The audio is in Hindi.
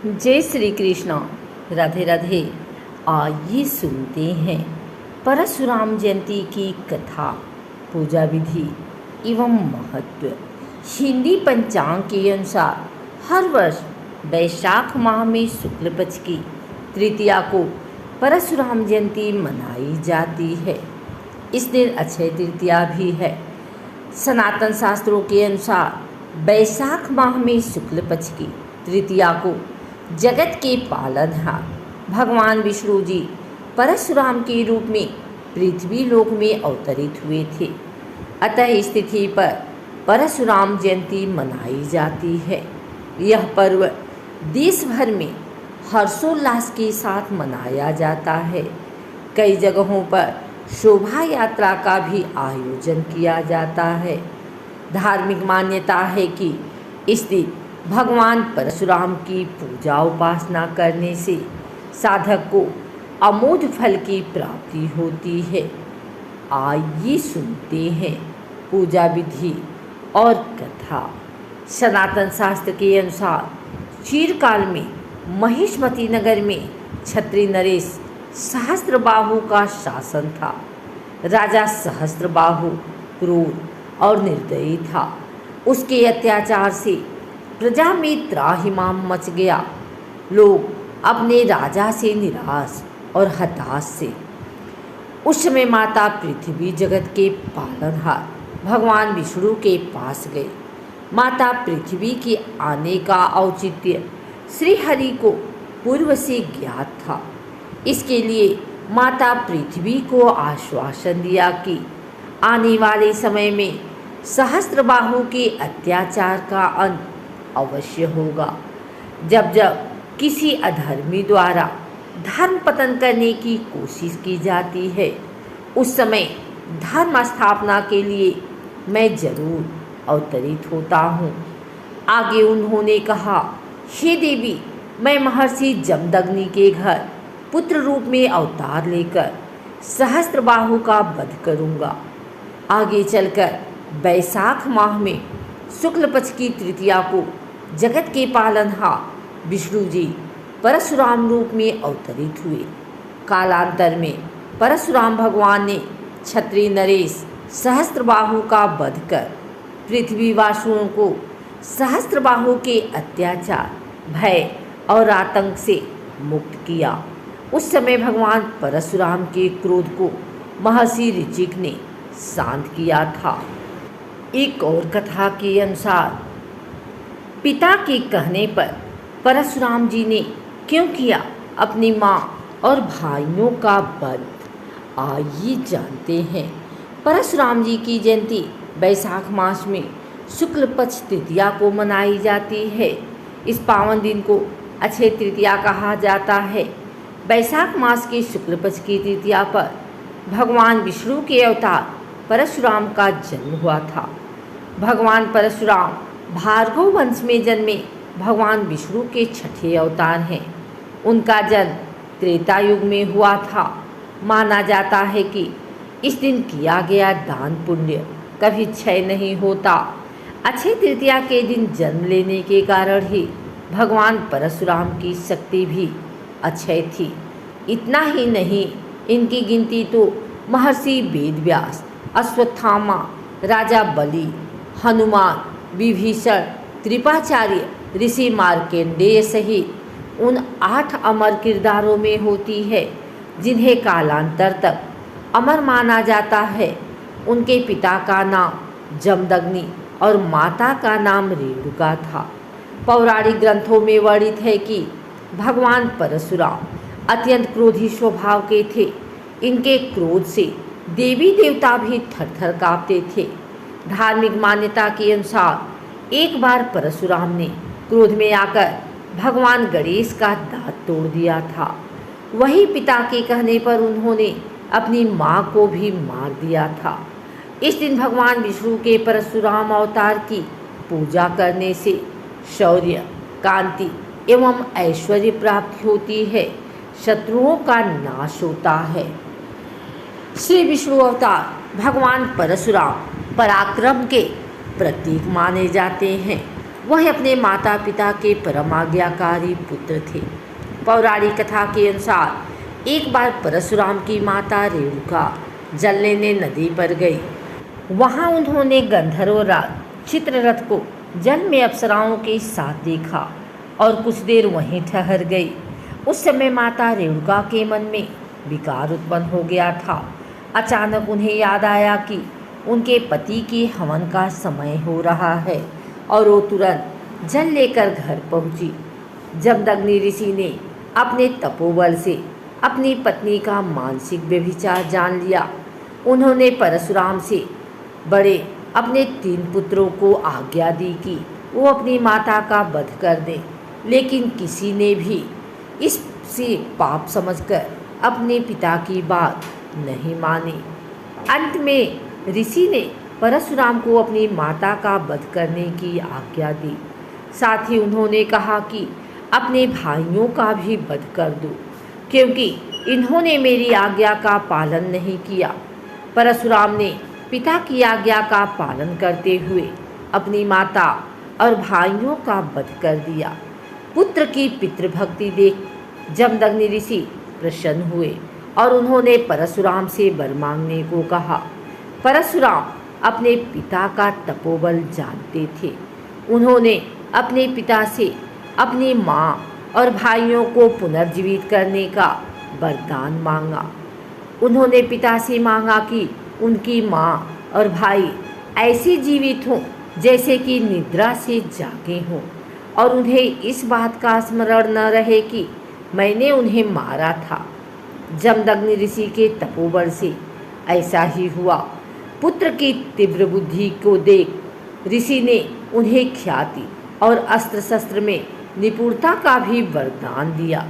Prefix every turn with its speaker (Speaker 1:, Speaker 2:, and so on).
Speaker 1: जय श्री कृष्ण। राधे राधे। आइए सुनते हैं परशुराम जयंती की कथा, पूजा विधि एवं महत्व। हिंदी पंचांग के अनुसार हर वर्ष वैशाख माह में शुक्ल पक्ष की तृतीया को परशुराम जयंती मनाई जाती है। इस दिन अक्षय तृतीया भी है। सनातन शास्त्रों के अनुसार वैशाख माह में शुक्ल पक्ष की तृतीया को जगत के पालनहार भगवान विष्णु जी परशुराम के रूप में पृथ्वी लोक में अवतरित हुए थे। अतः इस तिथि पर परशुराम जयंती मनाई जाती है। यह पर्व देश भर में हर्षोल्लास के साथ मनाया जाता है। कई जगहों पर शोभा यात्रा का भी आयोजन किया जाता है। धार्मिक मान्यता है कि इस दिन भगवान परशुराम की पूजा उपासना करने से साधक को अमोघ फल की प्राप्ति होती है। आइए सुनते हैं पूजा विधि और कथा। सनातन शास्त्र के अनुसार चिरकाल में महिष्मती नगर में क्षत्रिय नरेश सहस्त्रबाहु का शासन था। राजा सहस्त्रबाहु क्रूर और निर्दयी था। उसके अत्याचार से प्रजा में त्राहिमाम मच गया। लोग अपने राजा से निराश और हताश से उस समय माता पृथ्वी जगत के पालनहार भगवान विष्णु के पास गए। माता पृथ्वी के आने का औचित्य श्री हरि को पूर्व से ज्ञात था। इसके लिए माता पृथ्वी को आश्वासन दिया कि आने वाले समय में सहस्त्रबाहु के अत्याचार का अंत अवश्य होगा। जब जब किसी अधर्मी द्वारा धर्म पतन करने की कोशिश की जाती है, उस समय धर्म स्थापना के लिए मैं जरूर अवतरित होता हूँ। आगे उन्होंने कहा, हे देवी, मैं महर्षि जमदग्नि के घर पुत्र रूप में अवतार लेकर सहस्त्रबाहु का वध करूँगा। आगे चलकर वैशाख माह में शुक्ल पक्ष की तृतीया को जगत के पालनहार विष्णु जी परशुराम रूप में अवतरित हुए। कालांतर में परशुराम भगवान ने क्षत्रिय नरेश सहस्त्रबाहु का वध कर पृथ्वीवासियों को सहस्त्रबाहु के अत्याचार, भय और आतंक से मुक्त किया। उस समय भगवान परशुराम के क्रोध को महर्षि ऋचिक ने शांत किया था। एक और कथा के अनुसार पिता के कहने पर परशुराम जी ने क्यों किया अपनी माँ और भाइयों का वध, आइए जानते हैं। परशुराम जी की जयंती वैशाख मास में शुक्ल पक्ष तृतीया को मनाई जाती है। इस पावन दिन को अक्षय तृतीया कहा जाता है। वैशाख मास के शुक्ल पक्ष की तृतीया पर भगवान विष्णु के अवतार परशुराम का जन्म हुआ था। भगवान परशुराम भार्गव वंश में जन्मे भगवान विष्णु के छठे अवतार हैं। उनका जन्म त्रेता युग में हुआ था। माना जाता है कि इस दिन किया गया दान पुण्य कभी क्षय नहीं होता। अक्षय तृतीया के दिन जन्म लेने के कारण ही भगवान परशुराम की शक्ति भी अक्षय थी। इतना ही नहीं, इनकी गिनती तो महर्षि वेदव्यास, अश्वत्थामा, राजा बलि, हनुमान, विभीषण, कृपाचार्य, ऋषि मार्कंडेय सहित उन 8 अमर किरदारों में होती है, जिन्हें कालांतर तक अमर माना जाता है। उनके पिता का नाम जमदग्नि और माता का नाम रेणुका था। पौराणिक ग्रंथों में वर्णित है कि भगवान परशुराम अत्यंत क्रोधी स्वभाव के थे। इनके क्रोध से देवी देवता भी थरथर काँपते थे। धार्मिक मान्यता के अनुसार एक बार परशुराम ने क्रोध में आकर भगवान गणेश का दांत तोड़ दिया था। वही पिता के कहने पर उन्होंने अपनी माँ को भी मार दिया था। इस दिन भगवान विष्णु के परशुराम अवतार की पूजा करने से शौर्य, कांति एवं ऐश्वर्य प्राप्ति होती है। शत्रुओं का नाश होता है। श्री विष्णु अवतार भगवान परशुराम पराक्रम के प्रतीक माने जाते हैं। वह अपने माता पिता के परम आज्ञाकारी पुत्र थे। पौराणिक कथा के अनुसार एक बार परशुराम की माता रेणुका जल लेने नदी पर गई। वहाँ उन्होंने गंधर्व राज चित्ररथ को जल में अप्सराओं के साथ देखा और कुछ देर वहीं ठहर गई। उस समय माता रेणुका के मन में विकार उत्पन्न हो गया था। अचानक उन्हें याद आया कि उनके पति के हवन का समय हो रहा है और वो तुरंत जल लेकर घर पहुंची। जमदग्नि ऋषि ने अपने तपोबल से अपनी पत्नी का मानसिक व्यभिचार जान लिया। उन्होंने परशुराम से बड़े अपने 3 पुत्रों को आज्ञा दी कि वो अपनी माता का वध कर दें, लेकिन किसी ने भी इसे पाप समझकर अपने पिता की बात नहीं मानी। अंत में ऋषि ने परशुराम को अपनी माता का वध करने की आज्ञा दी। साथ ही उन्होंने कहा कि अपने भाइयों का भी वध कर दो, क्योंकि इन्होंने मेरी आज्ञा का पालन नहीं किया। परशुराम ने पिता की आज्ञा का पालन करते हुए अपनी माता और भाइयों का वध कर दिया। पुत्र की पितृभक्ति देख जमदग्नि ऋषि प्रसन्न हुए और उन्होंने परशुराम से वर मांगने को कहा। परशुराम अपने पिता का तपोबल जानते थे। उन्होंने अपने पिता से अपनी माँ और भाइयों को पुनर्जीवित करने का वरदान मांगा। उन्होंने पिता से मांगा कि उनकी माँ और भाई ऐसे जीवित हों जैसे कि निद्रा से जागे हों, और उन्हें इस बात का स्मरण न रहे कि मैंने उन्हें मारा था। जमदग्नि ऋषि के तपोबल से ऐसा ही हुआ। पुत्र की तीव्र बुद्धि को देख ऋषि ने उन्हें ख्याति और अस्त्र शस्त्र में निपुणता का भी वरदान दिया।